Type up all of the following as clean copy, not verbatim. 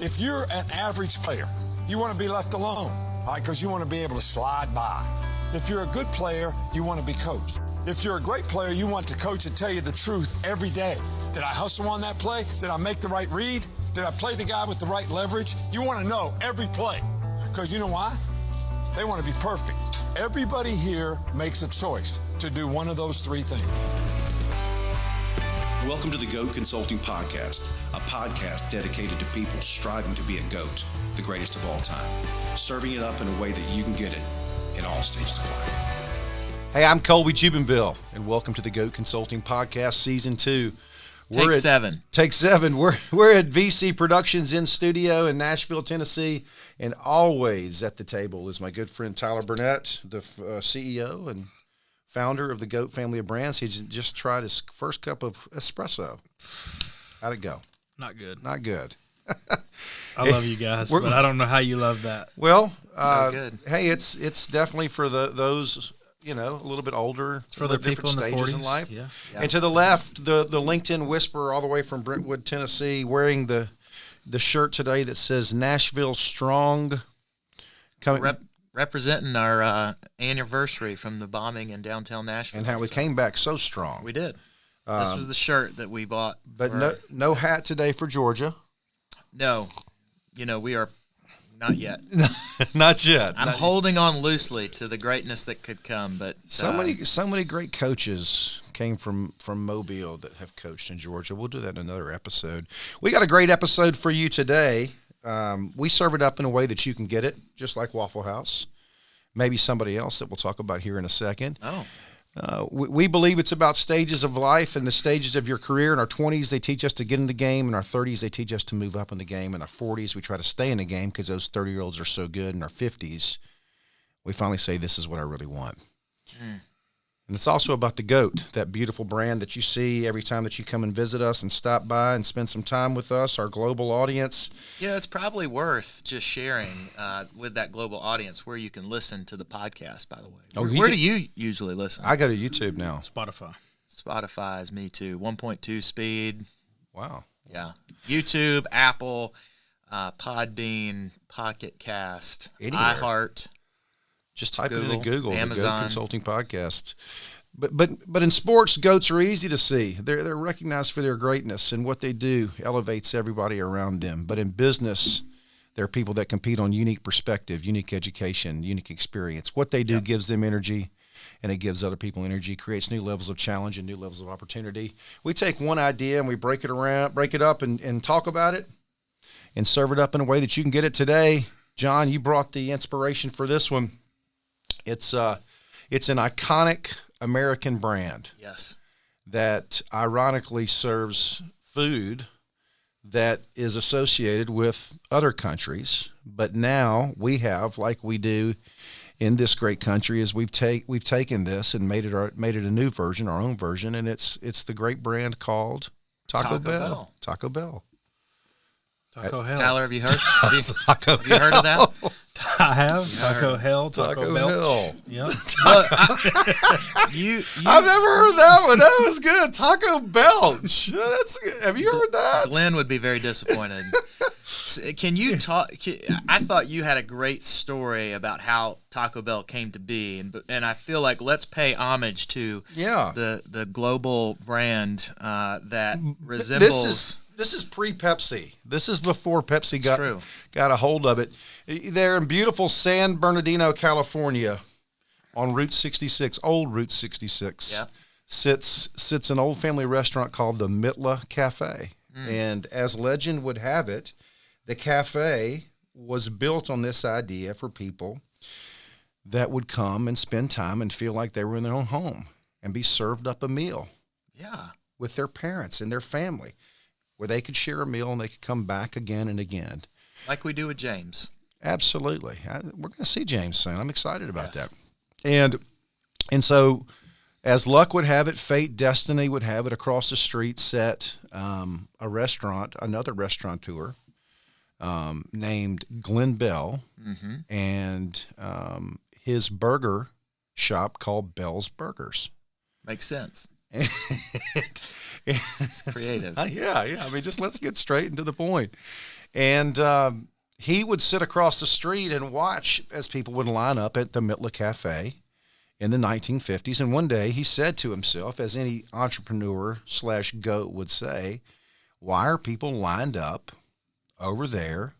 If you're an average player, you want to be left alone, right? Because you want to be able to slide by. If you're a good player, you want to be coached. If you're a great player, you want the coach to tell you the truth every day. Did I hustle on that play? Did I make the right read? Did I play the guy with the right leverage? You want to know every play. Because you know why? They want to be perfect. Everybody here makes a choice to do one of those three things. Welcome to the GOAT Consulting Podcast, a podcast dedicated to people striving to be a GOAT, the greatest of all time, serving it up in a way that you can get it in all stages of life. Hey, I'm Colby Jubinville, and welcome to the GOAT Consulting Podcast, Season 2. Take 7. Take 7. We're at VC Productions in studio in Nashville, Tennessee, and always at the table is my good friend Tyler Burnett, the CEO and founder of the GOAT family of brands. He's just tried his first cup of espresso. How'd it go? Not good. Not good. I love you guys, but I don't know how you love that. Well, so good. Hey, it's definitely for those, a little bit older, for the people in the 40s in life. Yeah. And to the left, the LinkedIn Whisperer, all the way from Brentwood, Tennessee, wearing the shirt today that says Nashville Strong. Representing our anniversary from the bombing in downtown Nashville. And how we came back so strong. We did. This was the shirt that we bought. But no hat today for Georgia. No. We are not yet. Not yet. I'm holding on loosely to the greatness that could come. But so many great coaches came from Mobile that have coached in Georgia. We'll do that in another episode. We got a great episode for you today. We serve it up in a way that you can get it, just like Waffle House. Maybe somebody else that we'll talk about here in a second. Oh. We believe it's about stages of life and the stages of your career. In our 20s, they teach us to get in the game. In our 30s, they teach us to move up in the game. In our 40s, we try to stay in the game because those 30-year-olds are so good. In our 50s, we finally say, this is what I really want. Mm. And it's also about the GOAT, that beautiful brand that you see every time that you come and visit us and stop by and spend some time with us, our global audience. Yeah, it's probably worth just sharing with that global audience where you can listen to the podcast, by the way. Where do you usually listen? I go to YouTube now. Spotify is me too. 1.2 speed. Wow. Yeah. YouTube, Apple, Podbean, Pocket Cast, iHeart. Just type it into Google, Amazon. The GOAT Consulting Podcast. But in sports, GOATs are easy to see. They're recognized for their greatness, and what they do elevates everybody around them. But in business, there are people that compete on unique perspective, unique education, unique experience. What they do gives them energy, and it gives other people energy, creates new levels of challenge and new levels of opportunity. We take one idea and we break it up and talk about it and serve it up in a way that you can get it today. John, you brought the inspiration for this one. It's an iconic American brand. Yes. That ironically serves food that is associated with other countries, but now we have, like we do in this great country, is we've taken this and made it a new version, our own version, and it's the great brand called Taco Bell. Taco Bell. Taco Hell. Tyler, have you heard? Have you heard of that? I have. Taco Hell, Taco Belch. Yep. I've never heard that one. That was good. Taco Belch. That's good. Have you heard that? Glenn would be very disappointed. Can you talk? I thought you had a great story about how Taco Bell came to be, and I feel like let's pay homage to the global brand that resembles. This is pre-Pepsi. This is before Pepsi got a hold of it. They're in beautiful San Bernadino, California, on Route 66, old Route 66. Yeah. Sits an old family restaurant called the Mitla Cafe. And as legend would have it, the cafe was built on this idea for people that would come and spend time and feel like they were in their own home and be served up a meal. Yeah. With their parents and their family, where they could share a meal and they could come back again and again. Like we do with James. Absolutely. We're going to see James soon. I'm excited about that. And so, as luck would have it, fate, destiny would have it, across the street sat another restaurateur named Glen Bell, and his burger shop called Bell's Burgers. Makes sense. It's creative. Yeah. I mean, just let's get straight into the point. And he would sit across the street and watch as people would line up at the Mitla Cafe in the 1950s. And one day he said to himself, as any entrepreneur/goat would say, why are people lined up over there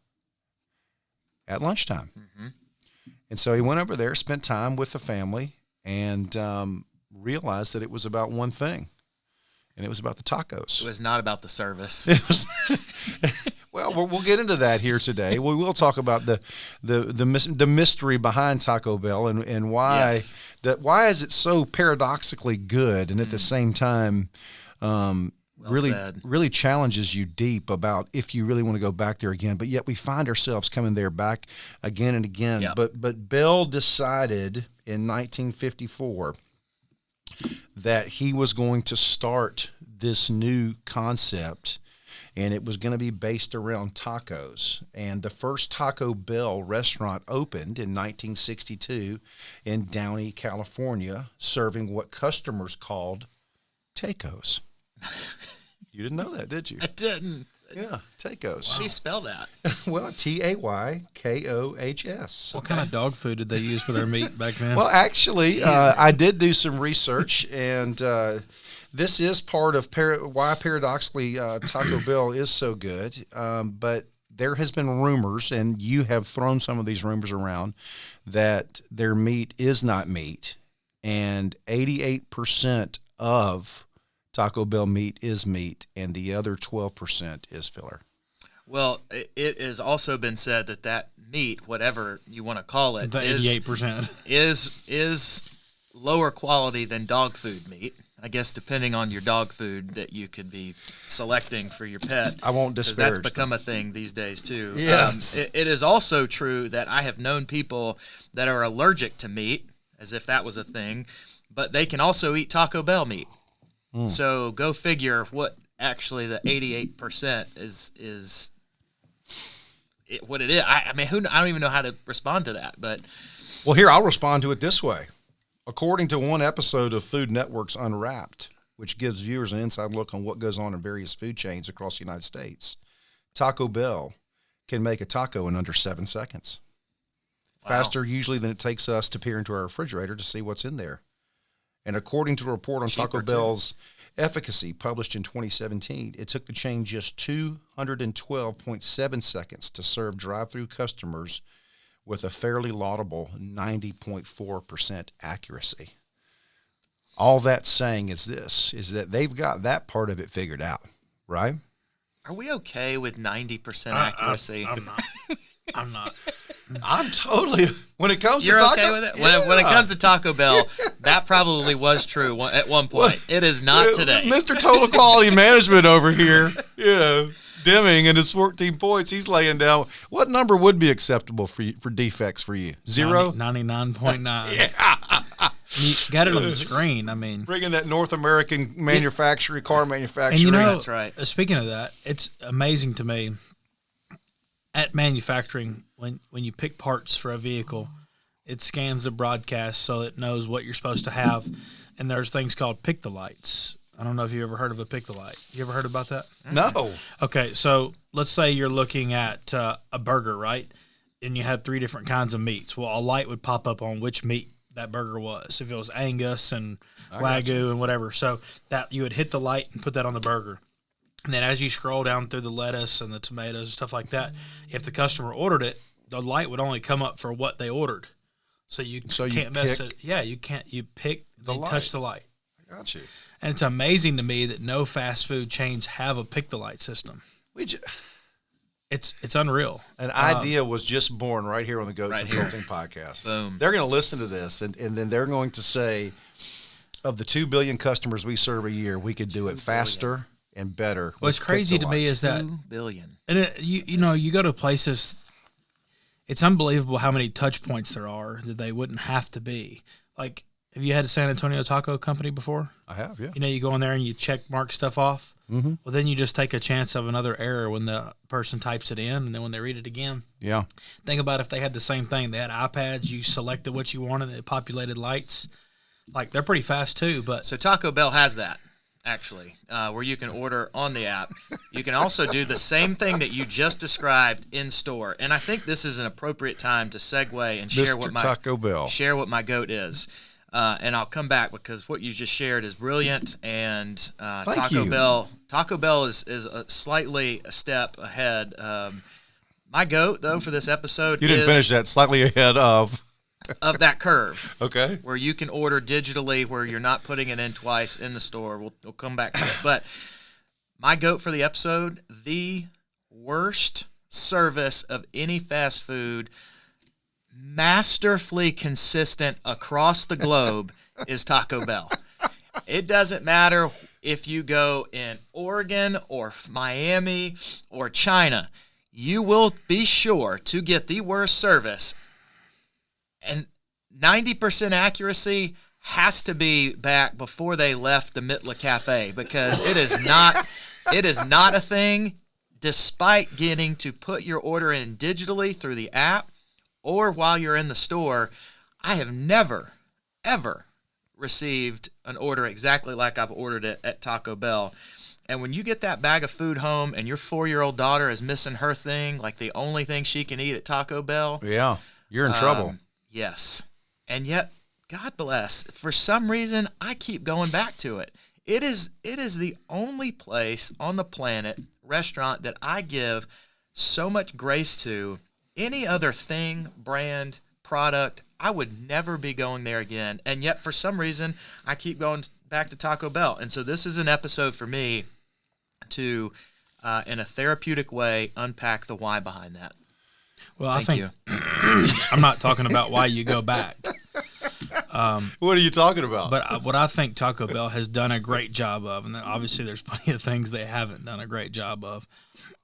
at lunchtime? Mm-hmm. And so he went over there, spent time with the family, and realized that it was about one thing, and it was about the tacos. It was not about the service. It was. Well, we'll get into that here today. We will talk about the mystery behind Taco Bell and why why is it so paradoxically good, and at the same time really challenges you deep about if you really want to go back there again. But yet we find ourselves coming there back again and again. Yep. But Bell decided in 1954 that he was going to start this new concept, and it was going to be based around tacos. And the first Taco Bell restaurant opened in 1962 in Downey, California, serving what customers called tacos. You didn't know that, did you? I didn't. Yeah, tacos. How do you spell that? Well, Taykohs. What kind of dog food did they use for their meat back then? Well, actually, I did do some research, and this is part of why paradoxically Taco Bell is so good. But there has been rumors, and you have thrown some of these rumors around, that their meat is not meat, and 88% of Taco Bell meat is meat, and the other 12% is filler. Well, it has also been said that meat, whatever you want to call it, the 88% is lower quality than dog food meat. I guess depending on your dog food that you could be selecting for your pet. I won't disparage. That's become a thing these days too. Yes. It is also true that I have known people that are allergic to meat, as if that was a thing, but they can also eat Taco Bell meat. So go figure what actually the 88% is what it is. I mean, I don't even know how to respond to that. But well, here I'll respond to it this way. According to one episode of Food Network's Unwrapped, which gives viewers an inside look on what goes on in various food chains across the United States, Taco Bell can make a taco in under 7 seconds. Wow. Faster usually than it takes us to peer into our refrigerator to see what's in there. And according to a report on Taco Bell's efficacy published in 2017, it took the chain just 212.7 seconds to serve drive-through customers with a fairly laudable 90.4% accuracy. All that's saying is that they've got that part of it figured out, right? Are we okay with 90% accuracy? I'm not. I'm totally. When it comes You're to Taco, okay with it? When it comes to Taco Bell, that probably was true at one point. It is not today. Mr. Total Quality Management over here, Deming and his 14 points, he's laying down. What number would be acceptable for defects for you? 0? 99.9. Yeah. You got it on the screen. I mean, bringing that North American car manufacturing. And that's right. Speaking of that, it's amazing to me at manufacturing when you pick parts for a vehicle, it scans the broadcast so it knows what you're supposed to have, and there's things called pick the lights. I don't know if you ever heard of a pick the light. You ever heard about that? No. Okay, so let's say you're looking at a burger, right? And you had 3 different kinds of meats. Well, a light would pop up on which meat that burger was. If it was Angus and Wagyu and whatever, so that you would hit the light and put that on the burger. And then as you scroll down through the lettuce and the tomatoes and stuff like that, if the customer ordered it, the light would only come up for what they ordered. So you can't miss it. Yeah, you can't. You pick, then touch the light. I got you. And it's amazing to me that no fast food chains have a pick the light system. It's unreal. An idea was just born right here on the Goat Consulting Podcast. Boom. They're going to listen to this, and then they're going to say, of the 2 billion customers we serve a year, we could do it faster and better. What's crazy to me is that 2 billion. And you go to places, it's unbelievable how many touch points there are that they wouldn't have to be. Like, have you had a San Antonio Taco Company before? I have, yeah. You go in there and you check mark stuff off. Mm-hmm. Well, then you just take a chance of another error when the person types it in, and then when they read it again. Yeah. Think about if they had the same thing. They had iPads. You selected what you wanted. It populated lights. Like, they're pretty fast too, but So Taco Bell has that, actually, where you can order on the app. You can also do the same thing that you just described in store. And I think this is an appropriate time to segue and share Mr. Taco Bell. Share what my goat is. And I'll come back because what you just shared is brilliant. And Taco Bell is slightly a step ahead. My goat, though, for this episode You didn't finish that. Slightly ahead of that curve. Okay. Where you can order digitally, where you're not putting it in twice in the store. We'll come back to it. But my goat for the episode, the worst service of any fast food, masterfully consistent across the globe, is Taco Bell. It doesn't matter if you go in Oregon or Miami or China, you will be sure to get the worst service. And 90% accuracy has to be back before they left the Mitla Cafe, because it is not a thing, despite getting to put your order in digitally through the app or while you're in the store. I have never, ever received an order exactly like I've ordered it at Taco Bell. And when you get that bag of food home and your 4-year-old daughter is missing her thing, like the only thing she can eat at Taco Bell. Yeah, you're in trouble. Yes. And yet, God bless, for some reason, I keep going back to it. It is the only place on the planet, restaurant, that I give so much grace to. Any other thing, brand, product, I would never be going there again. And yet, for some reason, I keep going back to Taco Bell. And so this is an episode for me to, in a therapeutic way, unpack the why behind that. well, Thank I think you. I'm not talking about why you go back. What are you talking about? But what I think Taco Bell has done a great job of, and then obviously there's plenty of things they haven't done a great job of,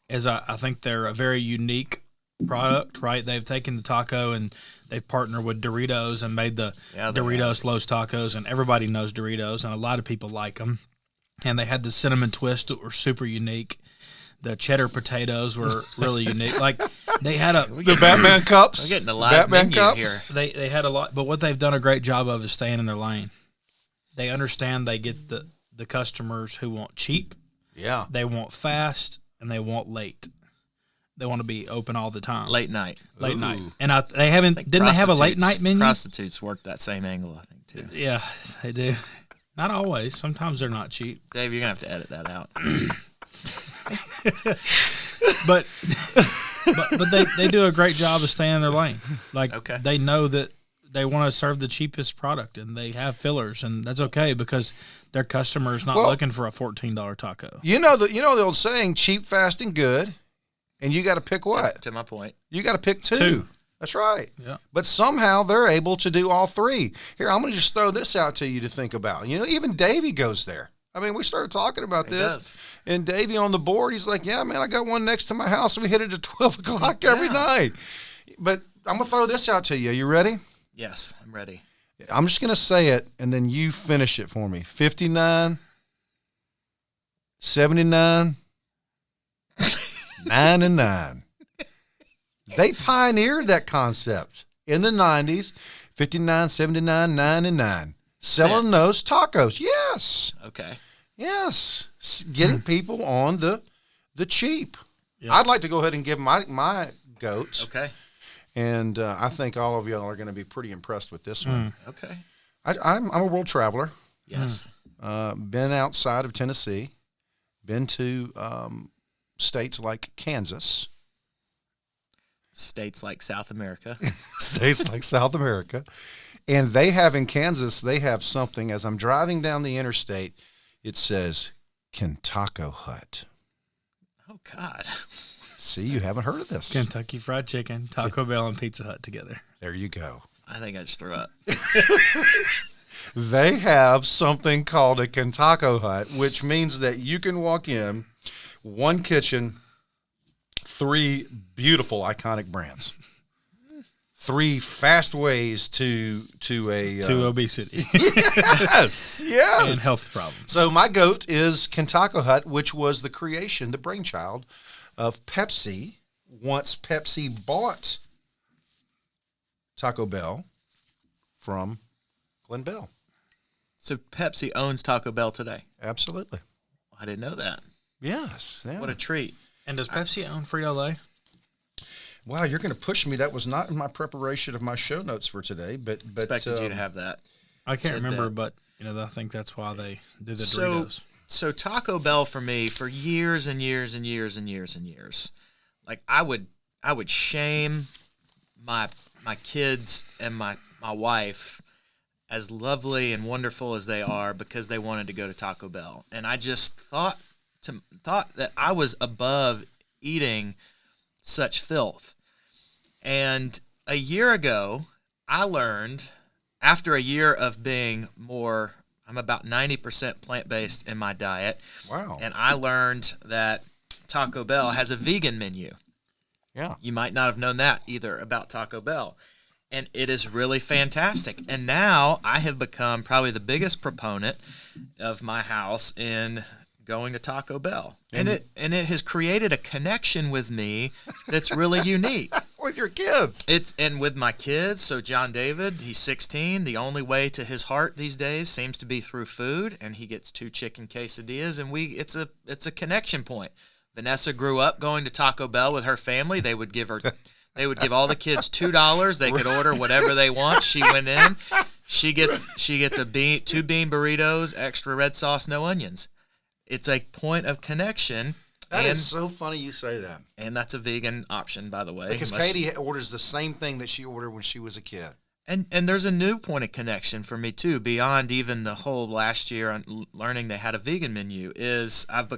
is I think they're a very unique product, right? They've taken the taco and they've partnered with Doritos and made the Doritos Los Tacos, and everybody knows Doritos, and a lot of people like them. And they had the cinnamon twist that were super unique. The cheddar potatoes were really unique. Like, they had the Batman cups. We're getting a lot Batman of menu cups. here. They had a lot, but what they've done a great job of is staying in their lane. They understand they get the customers who want cheap, Yeah. they want fast, and they want late. They want to be open all the time. Late night. Late Ooh. night. And they haven't. Didn't they have a late night menu? Prostitutes work that same angle, I think, too. Yeah, they do. Not always. Sometimes they're not cheap. Dave, you're going to have to edit that out. But they do a great job of staying in their lane. Like, Okay. they know that they want to serve the cheapest product, and they have fillers, and that's okay because their customer's not looking for a $14 taco. You know the old saying, cheap, fast, and good, and you got to pick what? To my point. You got to pick two. That's right. Yeah. But somehow they're able to do all three. Here, I'm going to just throw this out to you to think about. You know, even Davey goes there. I mean, we started talking about this, does. and Davey on the board, he's like, yeah, man, I got one next to my house, and we hit it at 12 o'clock every night. But I'm going to throw this out to you. You ready? Yes, I'm ready. I'm just going to say it, and then you finish it for me. 59, 79, 9 and 9. They pioneered that concept in the 90s. 59, 79, 9 and 9. Selling Cents. those tacos. Yes. Okay. Yes. Getting people on the cheap. Yeah. I'd like to go ahead and give my goats. Okay. And I think all of y'all are going to be pretty impressed with this one. Okay. I'm a world traveler. Yes. Been outside of Tennessee. Been to states like Kansas. States like South America. States like South America. And they have in Kansas, they have something. As I'm driving down the interstate, it says KenTacoHut. Oh, God. See, you haven't heard of this. Kentucky Fried Chicken, Taco Bell, and Pizza Hut together. There you go. I think I just threw up. They have something called a KenTacoHut, which means that you can walk in, one kitchen, 3 beautiful iconic brands. 3 fast ways to obesity yes, yes, and health problems. So my goat is KenTacoHut, which was the creation, the brainchild of Pepsi. Once Pepsi bought Taco Bell from Glen Bell. So Pepsi owns Taco Bell today? Absolutely. I didn't know that. Yes. Yeah. What a treat. And does Pepsi own Frito-Lay? Wow, you're going to push me. That was not in my preparation of my show notes for today, but Expected you to have that. I can't remember, but I think that's why they do the Doritos. So Taco Bell for me for years and years and years and years and years, like I would shame my kids and my wife, as lovely and wonderful as they are, because they wanted to go to Taco Bell, and I just thought that I was above eating such filth. And a year ago, I learned, after a year of being more, I'm about 90% plant-based in my diet. Wow. And I learned that Taco Bell has a vegan menu. Yeah. You might not have known that either about Taco Bell. And it is really fantastic. And now I have become probably the biggest proponent of my house in going to Taco Bell. And it has created a connection with me that's really unique. With your kids. And with my kids. So John David, he's 16. The only way to his heart these days seems to be through food, and he gets 2 chicken quesadillas, and it's a connection point. Vanessa grew up going to Taco Bell with her family. They would give all the kids $2. They could order whatever they want. She went in. She gets 2 bean burritos, extra red sauce, no onions. It's a point of connection. That is so funny you say that. And that's a vegan option, by the way. Because Katie orders the same thing that she ordered when she was a kid. And there's a new point of connection for me, too, beyond even the whole last year on learning they had a vegan menu, is I've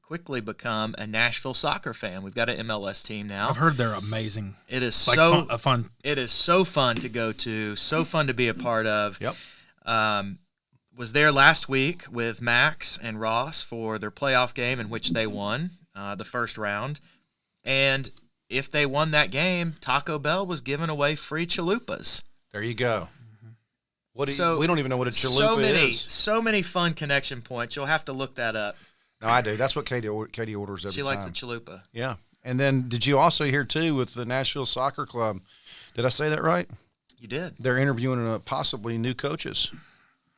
quickly become a Nashville Soccer fan. We've got an MLS team now. I've heard they're amazing. It is fun. It is so fun to go to, so fun to be a part of. Yep. Was there last week with Max and Ross for their playoff game in which they won the first round. And if they won that game, Taco Bell was giving away free chalupas. There you go. We don't even know what a chalupa is. So many fun connection points. You'll have to look that up. No, I do. That's what Katie orders every time. She likes a chalupa. Yeah. And then did you also hear, too, with the Nashville Soccer Club, did I say that right? You did. They're interviewing possibly new coaches.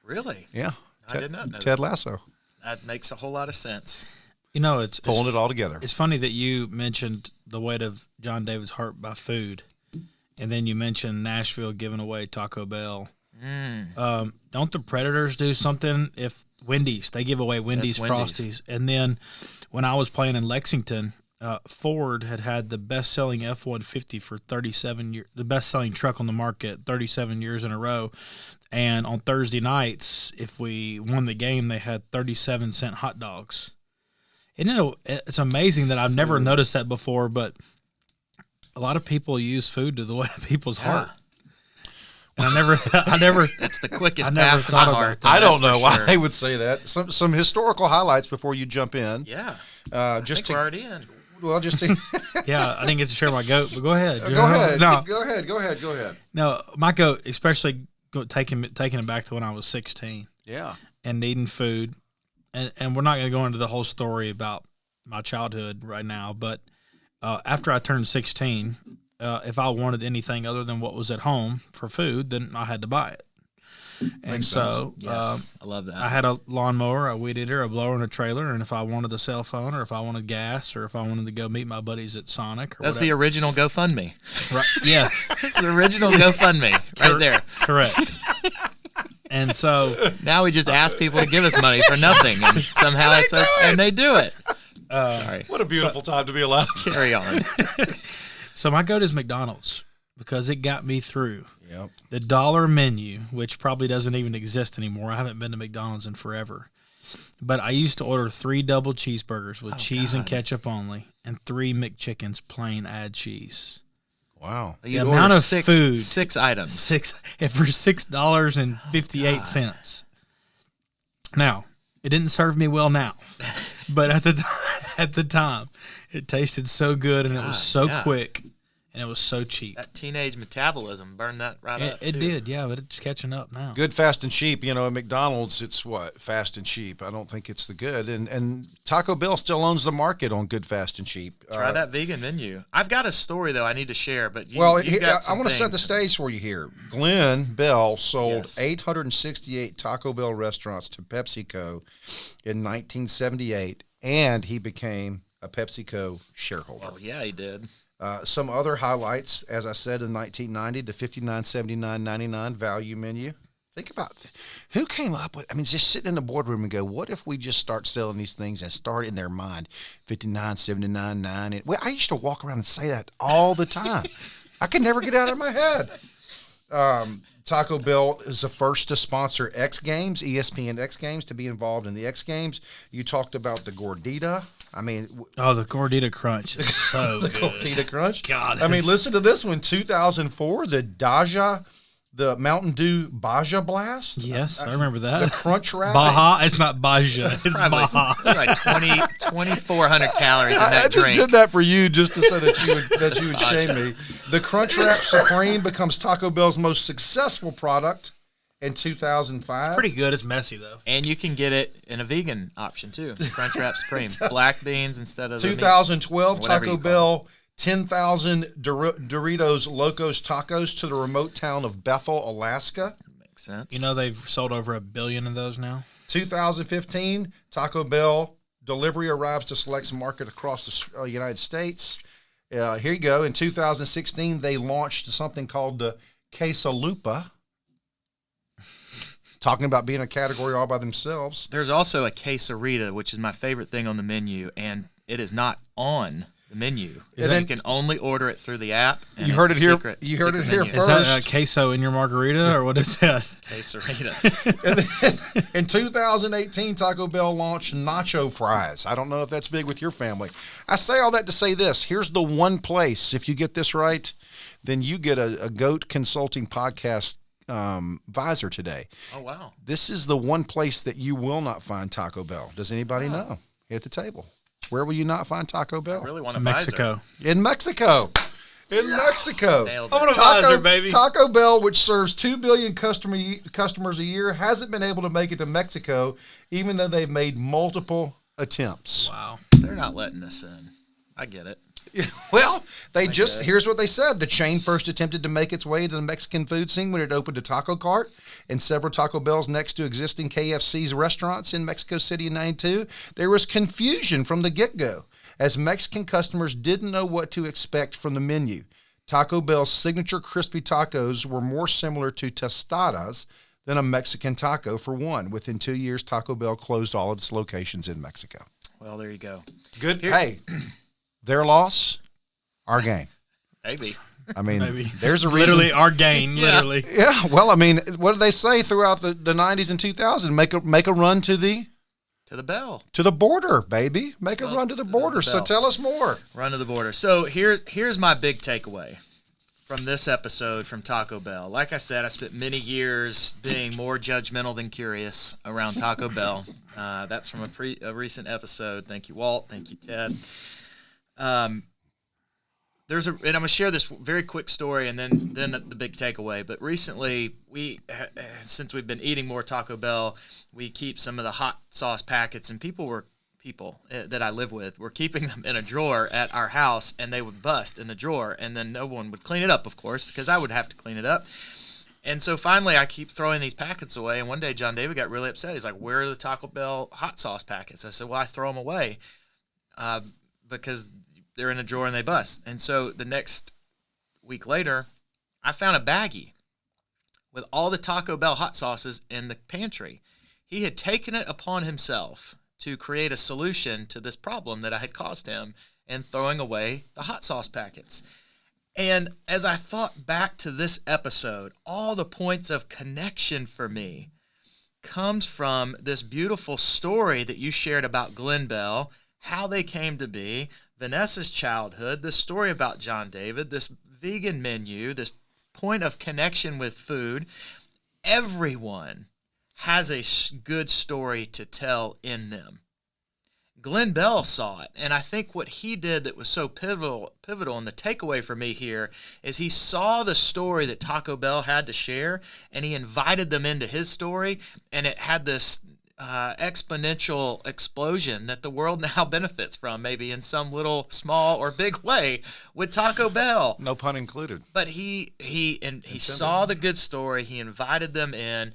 Really? Yeah. I did not know Ted that. Lasso. That makes a whole lot of sense. It's pulling it all together. It's funny that you mentioned the weight of John David's heart by food, and then you mentioned Nashville giving away Taco Bell. Don't the Predators do something? If Wendy's, they give away Wendy's Frosties, and then when I was playing in Lexington, Ford had the best-selling F-150 for 37 years, the best-selling truck on the market 37 years in a row. And on Thursday nights, if we won the game, they had 37-cent hot dogs. It's amazing that I've never noticed that before, but a lot of people use food to the way of people's heart. And I never. It's the quickest path to my heart. I don't know why they would say that. Some historical highlights before you jump in. Yeah. I think we're already in. Well, just to yeah, I didn't get to share my goat, but go ahead. Go ahead. No, go ahead. No, my goat, especially taking it back to when I was 16. Yeah. And needing food, and we're not going to go into the whole story about my childhood right now, but after I turned 16, if I wanted anything other than what was at home for food, then I had to buy it. And so yes, I love that. I had a lawnmower, a weed eater, a blower, and a trailer. And if I wanted a cell phone, or if I wanted gas, or if I wanted to go meet my buddies at Sonic, or that's whatever. the original GoFundMe. Right? Yeah, it's the original GoFundMe right there. Correct. And so now we just ask people to give us money for nothing, and somehow they do it. Sorry. What a beautiful time to be alive. Carry on. So my goat is McDonald's because it got me through. Yep. The dollar menu, which probably doesn't even exist anymore. I haven't been to McDonald's in forever. But I used to order 3 double cheeseburgers with cheese and ketchup only, and 3 McChickens plain add cheese. Wow. You the amount of food. 6 items. For $6.58. Now, it didn't serve me well now. But at the time, it tasted so good and it was so quick. and it was so cheap. That teenage metabolism burned that right up. It did, yeah, but it's catching up now. Good, fast, and cheap. At McDonald's, it's what? Fast and cheap. I don't think it's the good. And Taco Bell still owns the market on good, fast, and cheap. Try that vegan menu. I've got a story, though, I need to share. But I want to set the stage for you here. Glen Bell sold 868 Taco Bell restaurants to PepsiCo in 1978, and he became a PepsiCo shareholder. Oh, yeah, he did. Some other highlights, as I said, in 1990, the $59.79.99 value menu. Think about who came up with. I mean, just sitting in the boardroom and go, "What if we just start selling these things and start in their mind, $59.79.9?" Well, I used to walk around and say that all the time. I could never get out of my head. Taco Bell is the first to sponsor X Games, ESPN X Games, to be involved in the X Games. You talked about the Gordita. I mean, the Gordita Crunch is so the good. Gordita Crunch. God, I mean, listen to this one. 2004, the Mountain Dew Baja Blast. Yes, I remember that. The Crunch Wrap. Baja. It's not Baja. It's Baja. Like 2,400 calories in that I just drink. did that for you just to say that you would shame me. The Crunch Wrap Supreme becomes Taco Bell's most successful product in 2005. Pretty good. It's messy though. And you can get it in a vegan option too. Crunch Wrap Supreme, black beans instead of 2012 the meat, Taco Bell 10,000 Doritos Locos Tacos to the remote town of Bethel, Alaska. Makes sense. They've sold over 1 billion of those now. 2015 Taco Bell delivery arrives to select market across the United States. Here you go. In 2016, they launched something called the Quesalupa. Talking about being a category all by themselves. There's also a quesarita, which is my favorite thing on the menu, and it is not on the menu. You can only order it through the app. And you heard it here. You heard it here first. Is that queso in your margarita, or what is that? Quesarita. And then in 2018, Taco Bell launched nacho fries. I don't know if that's big with your family. I say all that to say this. Here's the one place. If you get this right, then you get a GOAT Consulting Podcast visor today. Oh, wow. This is the one place that you will not find Taco Bell. Does anybody know? At the table. Where will you not find Taco Bell? I really want a Mexico. visor. In Mexico. In Mexico. Nailed it. I want a visor, baby. Taco Bell, which serves 2 billion customers a year, hasn't been able to make it to Mexico, even though they've made multiple attempts. Wow. They're not letting us in. I get it. Well, here's what they said. The chain first attempted to make its way to the Mexican food scene when it opened a taco cart and several Taco Bells next to existing KFC's restaurants in Mexico City in 92. There was confusion from the get-go as Mexican customers didn't know what to expect from the menu. Taco Bell's signature crispy tacos were more similar to tostadas than a Mexican taco for one. Within 2 years, Taco Bell closed all of its locations in Mexico. Well, there you go. Good. Hey, their loss, our gain. Maybe. I mean, Maybe. There's a reason. Literally our gain, literally. Yeah, well, I mean, what did they say throughout the 90s and 2000s? Make a run to the bell. To the border, baby. Make a run to the border. So tell us more. Run to the border. So here's my big takeaway from this episode from Taco Bell. Like I said, I spent many years being more judgmental than curious around Taco Bell. That's from a recent episode. Thank you, Walt. Thank you, Ted. And I'm gonna share this very quick story, and then the big takeaway. But recently, since we've been eating more Taco Bell, we keep some of the hot sauce packets, and people that I live with were keeping them in a drawer at our house, and they would bust in the drawer, and then no one would clean it up, of course, because I would have to clean it up. And so finally, I keep throwing these packets away, and one day John David got really upset. He's like, "Where are the Taco Bell hot sauce packets?" I said, "Well, I throw them away because they're in a drawer and they bust." And so the next week later, I found a baggie with all the Taco Bell hot sauces in the pantry. He had taken it upon himself to create a solution to this problem that I had caused him in throwing away the hot sauce packets. And as I thought back to this episode, all the points of connection for me comes from this beautiful story that you shared about Glen Bell, how they came to be, Vanessa's childhood, this story about John David, this vegan menu, this point of connection with food. Everyone has a good story to tell in them. Glen Bell saw it, and I think what he did that was so pivotal, and the takeaway for me here is he saw the story that Taco Bell had to share, and he invited them into his story, and it had this exponential explosion that the world now benefits from, maybe in some little small or big way with Taco Bell. No pun included. But he saw the good story. He invited them in.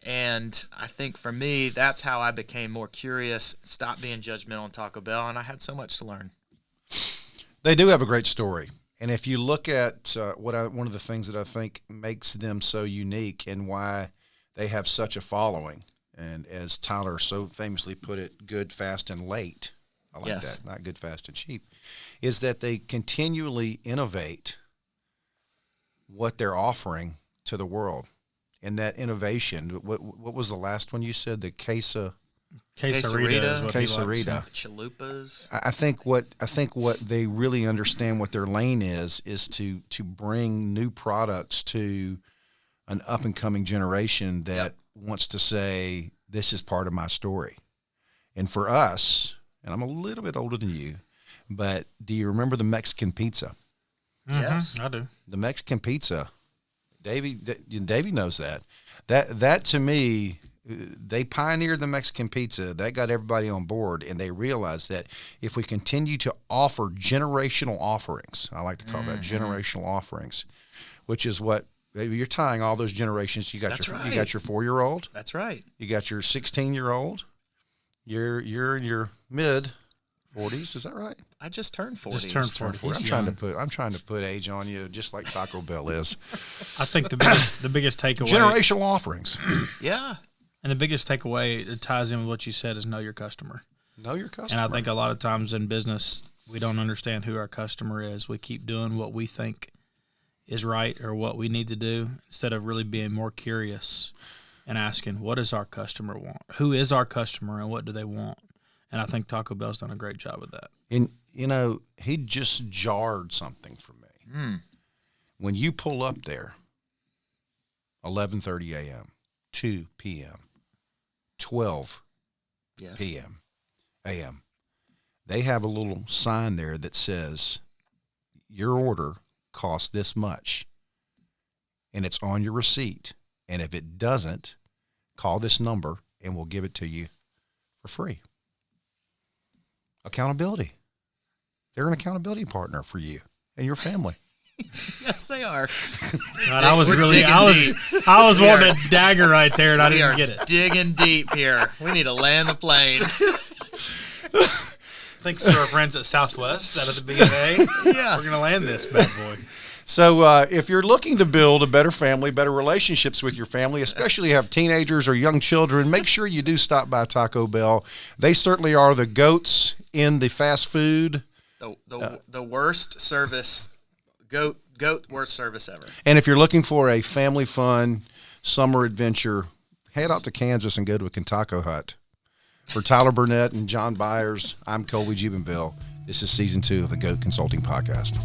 And I think for me, that's how I became more curious, stopped being judgmental on Taco Bell, and I had so much to learn. They do have a great story. And if you look at one of the things that I think makes them so unique and why they have such a following, and as Tyler so famously put it, good, fast, and late. I like that, not good, fast, and cheap, is that they continually innovate what they're offering to the world. And that innovation, what was the last one you said? The quesarita. Chalupas. I think what they really understand what their lane is to bring new products to an up and coming generation that wants to say, this is part of my story. And for us, and I'm a little bit older than you, but do you remember the Mexican pizza? Mm-hmm. Yes, I do. The Mexican pizza. Davey knows that. That to me, they pioneered the Mexican pizza. That got everybody on board, and they realized that if we continue to offer generational offerings, I like to call that generational offerings, which is what maybe you're tying all those generations. You got you got your 4-year-old. That's right. You got your 16-year-old. You're in your mid 40s. Is that right? I just turned 40. Just turned 40. I'm trying to put age on you, just like Taco Bell is. I think the biggest takeaway, generational offerings. Yeah, and the biggest takeaway that ties in with what you said is know your customer. Know your customer. And I think a lot of times in business we don't understand who our customer is. We keep doing what we think is right or what we need to do instead of really being more curious and asking, what does our customer want? Who is our customer and what do they want? And I think Taco Bell's done a great job with that. And, he just jarred something for me. When you pull up there, 11:30 a.m., 2 p.m., 12 p.m., a.m., they have a little sign there that says, your order costs this much, and it's on your receipt. And if it doesn't, call this number, and we'll give it to you for free. Accountability. They're an accountability partner for you and your family. Yes, they are. God, I was wanting a dagger right there, and I didn't get it. Digging deep here. We need to land the plane. Thanks to our friends at Southwest out of the BMA. Yeah, we're gonna land this bad boy. So if you're looking to build a better family, better relationships with your family, especially have teenagers or young children, make sure you do stop by Taco Bell. They certainly are the goats in the fast food. The worst service, goat worst service ever. And if you're looking for a family fun summer adventure, head out to Kansas and go to a KenTacoHut. For Tyler Burnett and John Byers, I'm Colby Jubenville. This is Season 2 of the GOAT Consulting Podcast.